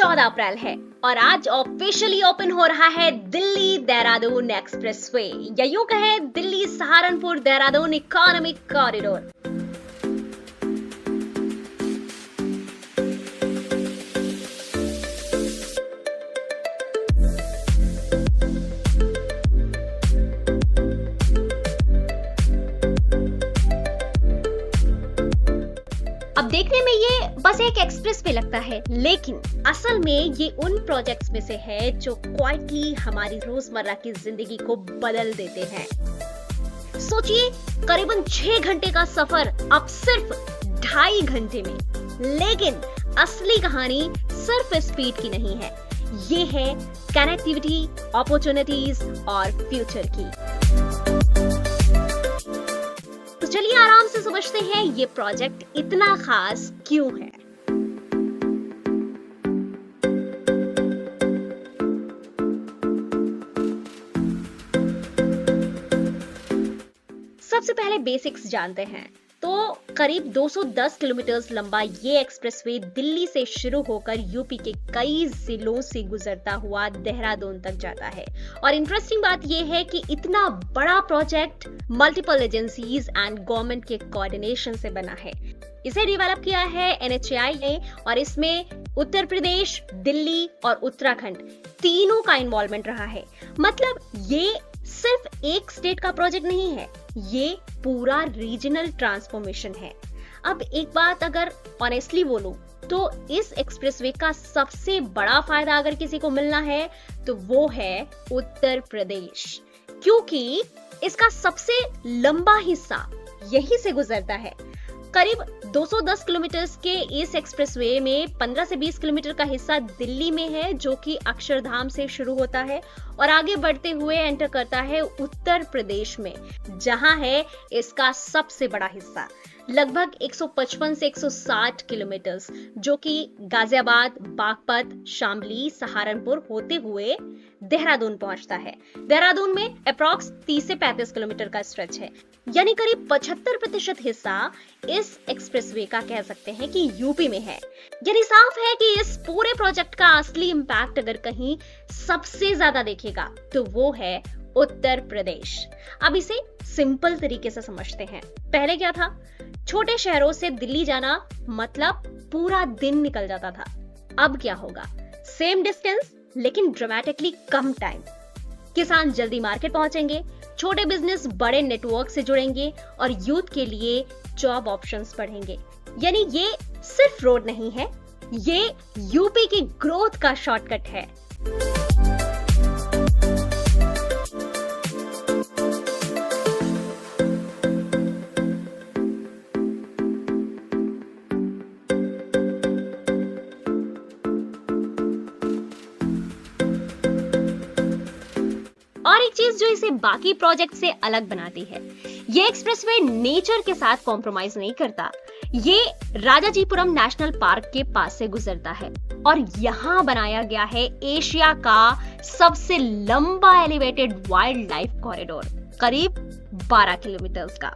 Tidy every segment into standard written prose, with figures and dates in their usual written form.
14 अप्रैल है और आज ऑफिशियली ओपन हो रहा है दिल्ली देहरादून एक्सप्रेसवे, या यूं कहे दिल्ली सहारनपुर देहरादून इकोनॉमिक कॉरिडोर। अब देखने में ये बस एक एक्सप्रेसवे लगता है, लेकिन असल में ये उन प्रोजेक्ट्स में से है जो क्वाइटली हमारी रोजमर्रा की जिंदगी को बदल देते हैं। सोचिए, करीबन 6 घंटे का सफर अब सिर्फ 2.5 घंटे में। लेकिन असली कहानी सिर्फ स्पीड की नहीं है, ये है कनेक्टिविटी, अपॉर्चुनिटीज और फ्यूचर की। तो चलिए आराम से समझते हैं ये प्रोजेक्ट इतना खास क्यों है। सबसे पहले बेसिक्स जानते हैं। तो करीब 210 किलोमीटर लंबा ये एक्सप्रेसवे दिल्ली से शुरू होकर यूपी के कई जिलों से गुजरता हुआ देहरादून तक जाता है। और इंटरेस्टिंग बात ये है कि इतना बड़ा project multiple agencies and government के कोऑर्डिनेशन से बना है। इसे डेवलप किया है NHAI ने और इसमें उत्तर प्रदेश, दिल्ली और उत्तराखंड तीनों का इन्वॉल्वमेंट रहा है। मतलब ये सिर्फ एक स्टेट का प्रोजेक्ट नहीं है, ये पूरा रीजनल ट्रांसफॉर्मेशन है। अब एक बात अगर ऑनेस्टली बोलूं तो इस एक्सप्रेसवे का सबसे बड़ा फायदा अगर किसी को मिलना है तो वो है उत्तर प्रदेश, क्योंकि इसका सबसे लंबा हिस्सा यहीं से गुजरता है। करीब 210 किलोमीटर के इस एक्सप्रेसवे में 15 से 20 किलोमीटर का हिस्सा दिल्ली में है, जो कि अक्षरधाम से शुरू होता है और आगे बढ़ते हुए एंटर करता है उत्तर प्रदेश में, जहां है इसका सबसे बड़ा हिस्सा लगभग 155 से 160 किलोमीटर, जो कि गाजियाबाद, बागपत, शामली, सहारनपुर होते हुए देहरादून पहुंचता है। देहरादून में अप्रॉक्स 30 से 35 किलोमीटर का स्ट्रेच है, यानी करीब 75% हिस्सा इस एक्सप्रेसवे का कह सकते हैं कि यूपी में है। यानी साफ है कि इस पूरे प्रोजेक्ट का असली इंपैक्ट अगर कहीं सबसे ज्यादा देखेगा तो वो है उत्तर प्रदेश। अब इसे सिंपल तरीके से समझते हैं। पहले क्या था, छोटे शहरों से दिल्ली जाना मतलब पूरा दिन निकल जाता था। अब क्या होगा, सेम डिस्टेंस लेकिन ड्रामेटिकली कम टाइम। किसान जल्दी मार्केट पहुंचेंगे, छोटे बिजनेस बड़े नेटवर्क से जुड़ेंगे और यूथ के लिए जॉब ऑप्शंस बढ़ेंगे। यानी ये सिर्फ रोड नहीं है, ये यूपी की ग्रोथ का शॉर्टकट है। और एक चीज जो इसे बाकी प्रोजेक्ट से अलग बनाती है, ये एक्सप्रेसवे नेचर के साथ कॉम्प्रोमाइज नहीं करता। ये राजाजीपुरम नेशनल पार्क के पास से गुजरता है और यहाँ बनाया गया है एशिया का सबसे लंबा एलिवेटेड वाइल्ड लाइफ कॉरिडोर, करीब 12 किलोमीटर का,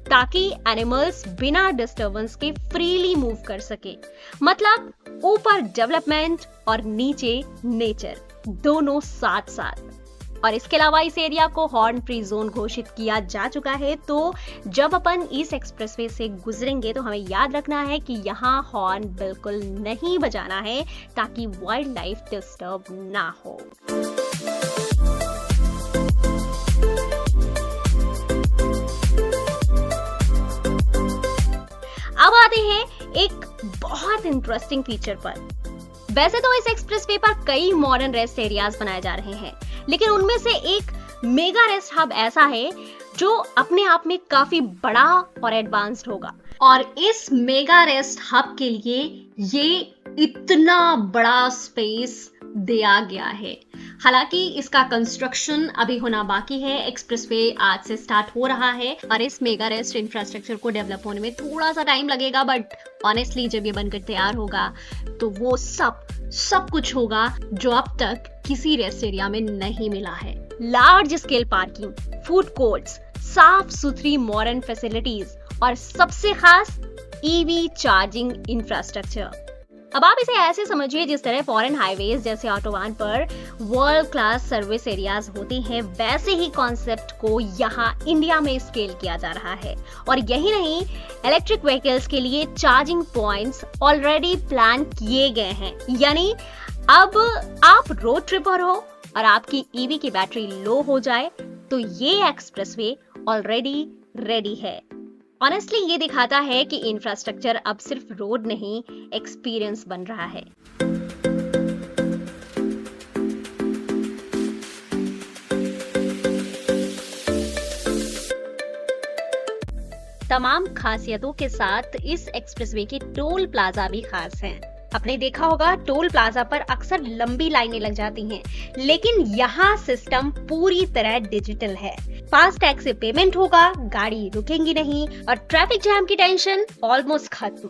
ताकि एनिमल्स बिना डिस्टर्बेंस के फ्रीली मूव कर सके। मतलब ऊपर डेवलपमेंट और नीचे नेचर, दोनों साथ साथ। और इसके अलावा इस एरिया को हॉर्न फ्री जोन घोषित किया जा चुका है। तो जब अपन इस एक्सप्रेसवे से गुजरेंगे तो हमें याद रखना है कि यहाँ हॉर्न बिल्कुल नहीं बजाना है, ताकि वाइल्ड लाइफ डिस्टर्ब ना हो। अब आते हैं एक बहुत इंटरेस्टिंग फीचर पर। वैसे तो इस एक्सप्रेसवे पर कई मॉडर्न रेस्ट एरियाज बनाए जा रहे हैं, लेकिन उनमें से एक मेगा रेस्ट हब ऐसा है जो अपने आप में काफी बड़ा और एडवांस्ड होगा। और इस मेगा रेस्ट हब के लिए ये इतना बड़ा स्पेस दिया गया है। हालांकि इसका कंस्ट्रक्शन अभी होना बाकी है। एक्सप्रेसवे आज से स्टार्ट हो रहा है और इस मेगा रेस्ट इंफ्रास्ट्रक्चर को डेवलप होने में थोड़ा सा टाइम लगेगा, बट ऑनेस्टली जब ये बनकर तैयार होगा तो वो सब कुछ होगा जो अब तक किसी रेस्ट एरिया में नहीं मिला है। Large scale parking, food courts, साफ सुथरी मॉडर्न फैसिलिटीज और सबसे खास EV चार्जिंग इंफ्रास्ट्रक्चर। अब आप इसे ऐसे समझिए जिस तरह फॉरेन हाईवेज जैसे ऑटोबान पर वर्ल्ड क्लास सर्विस एरियाज होते हैं, वैसे ही कॉन्सेप्ट को यहाँ इंडिया में स्केल किया जा रहा है। और यही नहीं, इलेक्ट्रिक व्हीकल्स के लिए चार्जिंग पॉइंट्स ऑलरेडी प्लान किए गए हैं। यानी अब आप रोड ट्रिप पर हो और आपकी ईवी की बैटरी लो हो जाए तो ये एक्सप्रेसवे ऑलरेडी रेडी है। ऑनेस्टली ये दिखाता है कि इंफ्रास्ट्रक्चर अब सिर्फ रोड नहीं, एक्सपीरियंस बन रहा है। तमाम खासियतों के साथ इस एक्सप्रेसवे के टोल प्लाजा भी खास हैं। आपने देखा होगा टोल प्लाजा पर अक्सर लंबी लाइनें लग जाती हैं, लेकिन यहाँ सिस्टम पूरी तरह डिजिटल है। फास्टैग से पेमेंट होगा, गाड़ी रुकेंगी नहीं और ट्रैफिक जैम की टेंशन ऑलमोस्ट खत्म।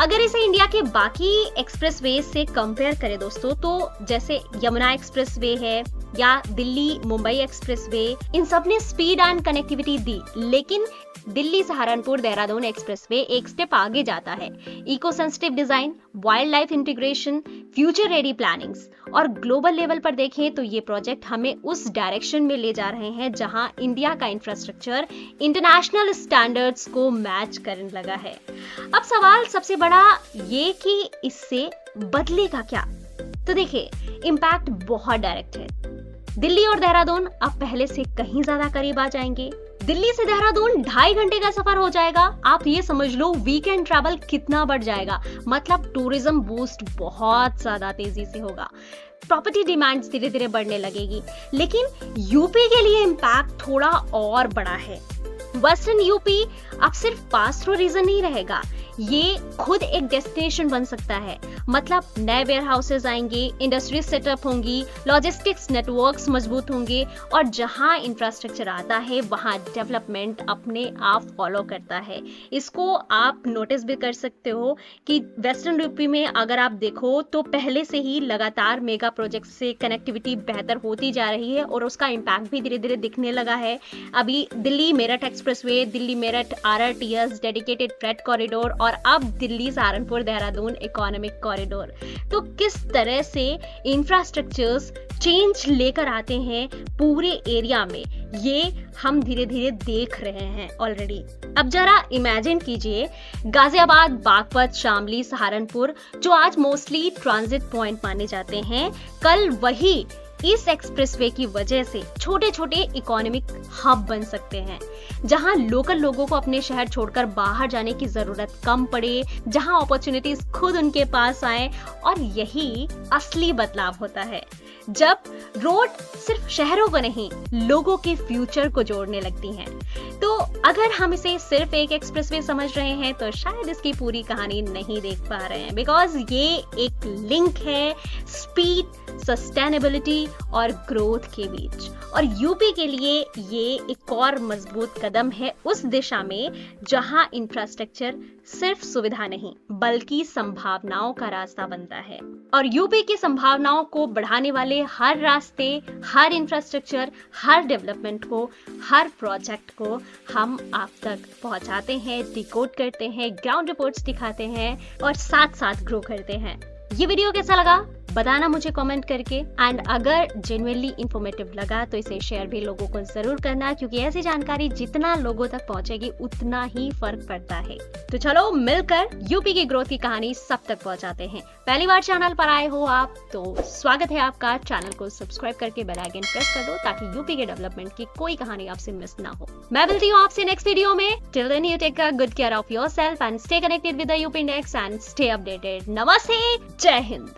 अगर इसे इंडिया के बाकी एक्सप्रेसवे से कंपेयर करें दोस्तों, तो जैसे यमुना एक्सप्रेसवे है या दिल्ली मुंबई एक्सप्रेसवे, इन सब ने स्पीड एंड कनेक्टिविटी दी, लेकिन दिल्ली सहारनपुर देहरादून एक्सप्रेसवे एक स्टेप आगे जाता है। Eco sensitive design, wild life integration, future ready plannings और ग्लोबल लेवल पर देखें तो ये प्रोजेक्ट हमें उस डायरेक्शन में ले जा रहे हैं जहां इंडिया का इंफ्रास्ट्रक्चर इंटरनेशनल स्टैंडर्ड्स को मैच करने लगा है। अब सवाल सबसे बड़ा ये कि इससे बदलेगा क्या? तो देखिए, इम्पैक्ट बहुत डायरेक्ट है। दिल्ली और देहरादून अब पहले से कहीं ज्यादा करीब आ जाएंगे। दिल्ली से देहरादून 2.5 घंटे का सफर हो जाएगा। आप ये समझ लो वीकेंड ट्रैवल कितना बढ़ जाएगा। मतलब टूरिज्म बूस्ट बहुत ज्यादा तेजी से होगा। प्रॉपर्टी डिमांड्स धीरे धीरे बढ़ने लगेगी। लेकिन यूपी के लिए इम्पैक्ट थोड़ा और बड़ा है। वेस्टर्न यूपी अब सिर्फ पास थ्रू रीजन नहीं रहेगा, ये खुद एक डेस्टिनेशन बन सकता है। मतलब नए वेयर हाउसेज आएंगे, इंडस्ट्रीज सेटअप होंगी, लॉजिस्टिक्स नेटवर्क्स मजबूत होंगे और जहां इंफ्रास्ट्रक्चर आता है वहां डेवलपमेंट अपने आप फॉलो करता है। इसको आप नोटिस भी कर सकते हो कि वेस्टर्न यूपी में अगर आप देखो तो पहले से ही लगातार मेगा प्रोजेक्ट से कनेक्टिविटी बेहतर होती जा रही है और उसका इम्पैक्ट भी धीरे धीरे दिखने लगा है। अभी Delhi Meerut expressway, Delhi Meerut RRTS dedicated freight corridor और अब दिल्ली सहारनपुर देहरादून इकोनॉमिक कॉरिडोर। तो किस तरह से इंफ्रास्ट्रक्चर्स चेंज लेकर आते हैं पूरे एरिया में, ये हम धीरे धीरे देख रहे हैं ऑलरेडी। अब जरा इमेजिन कीजिए, गाजियाबाद, बागपत, शामली, सहारनपुर जो आज मोस्टली ट्रांजिट पॉइंट माने जाते हैं, कल वही इस एक्सप्रेसवे की वजह से छोटे छोटे इकोनॉमिक हब बन सकते हैं, जहां लोकल लोगों को अपने शहर छोड़कर बाहर जाने की जरूरत कम पड़े, जहां अपॉर्चुनिटीज खुद उनके पास आए। और यही असली बदलाव होता है, जब रोड सिर्फ शहरों को नहीं, लोगों के फ्यूचर को जोड़ने लगती हैं। तो अगर हम इसे सिर्फ एक एक्सप्रेसवे समझ रहे हैं तो शायद इसकी पूरी कहानी नहीं देख पा रहे हैं, बिकॉज ये एक लिंक है स्पीड, सस्टेनेबिलिटी और ग्रोथ के बीच। और यूपी के लिए ये एक और मजबूत कदम है उस दिशा में जहां इंफ्रास्ट्रक्चर सिर्फ सुविधा नहीं बल्कि संभावनाओं का रास्ता बनता है। और यूपी की संभावनाओं को बढ़ाने वाले हर रास्ते, हर इंफ्रास्ट्रक्चर, हर डेवलपमेंट को, हर प्रोजेक्ट को हम आप तक पहुंचाते हैं, डिकोड करते हैं, ग्राउंड रिपोर्ट्स दिखाते हैं और साथ साथ ग्रो करते हैं। ये वीडियो कैसा लगा बताना मुझे कमेंट करके, एंड अगर जेन्युइनली इंफॉर्मेटिव लगा तो इसे शेयर भी लोगों को जरूर करना, क्योंकि ऐसी जानकारी जितना लोगों तक पहुंचेगी उतना ही फर्क पड़ता है। तो चलो मिलकर यूपी की ग्रोथ की कहानी सब तक पहुंचाते हैं। पहली बार चैनल पर आए हो आप तो स्वागत है आपका। चैनल को सब्सक्राइब करके बेल आइकन प्रेस कर दो ताकि यूपी के डेवलपमेंट की कोई कहानी आपसे मिस ना हो। मैं मिलती हूँ आपसे नेक्स्ट वीडियो में। Till then you take good care of yourself and stay connected with the UP index and stay updated. नमस्ते, जय हिंद।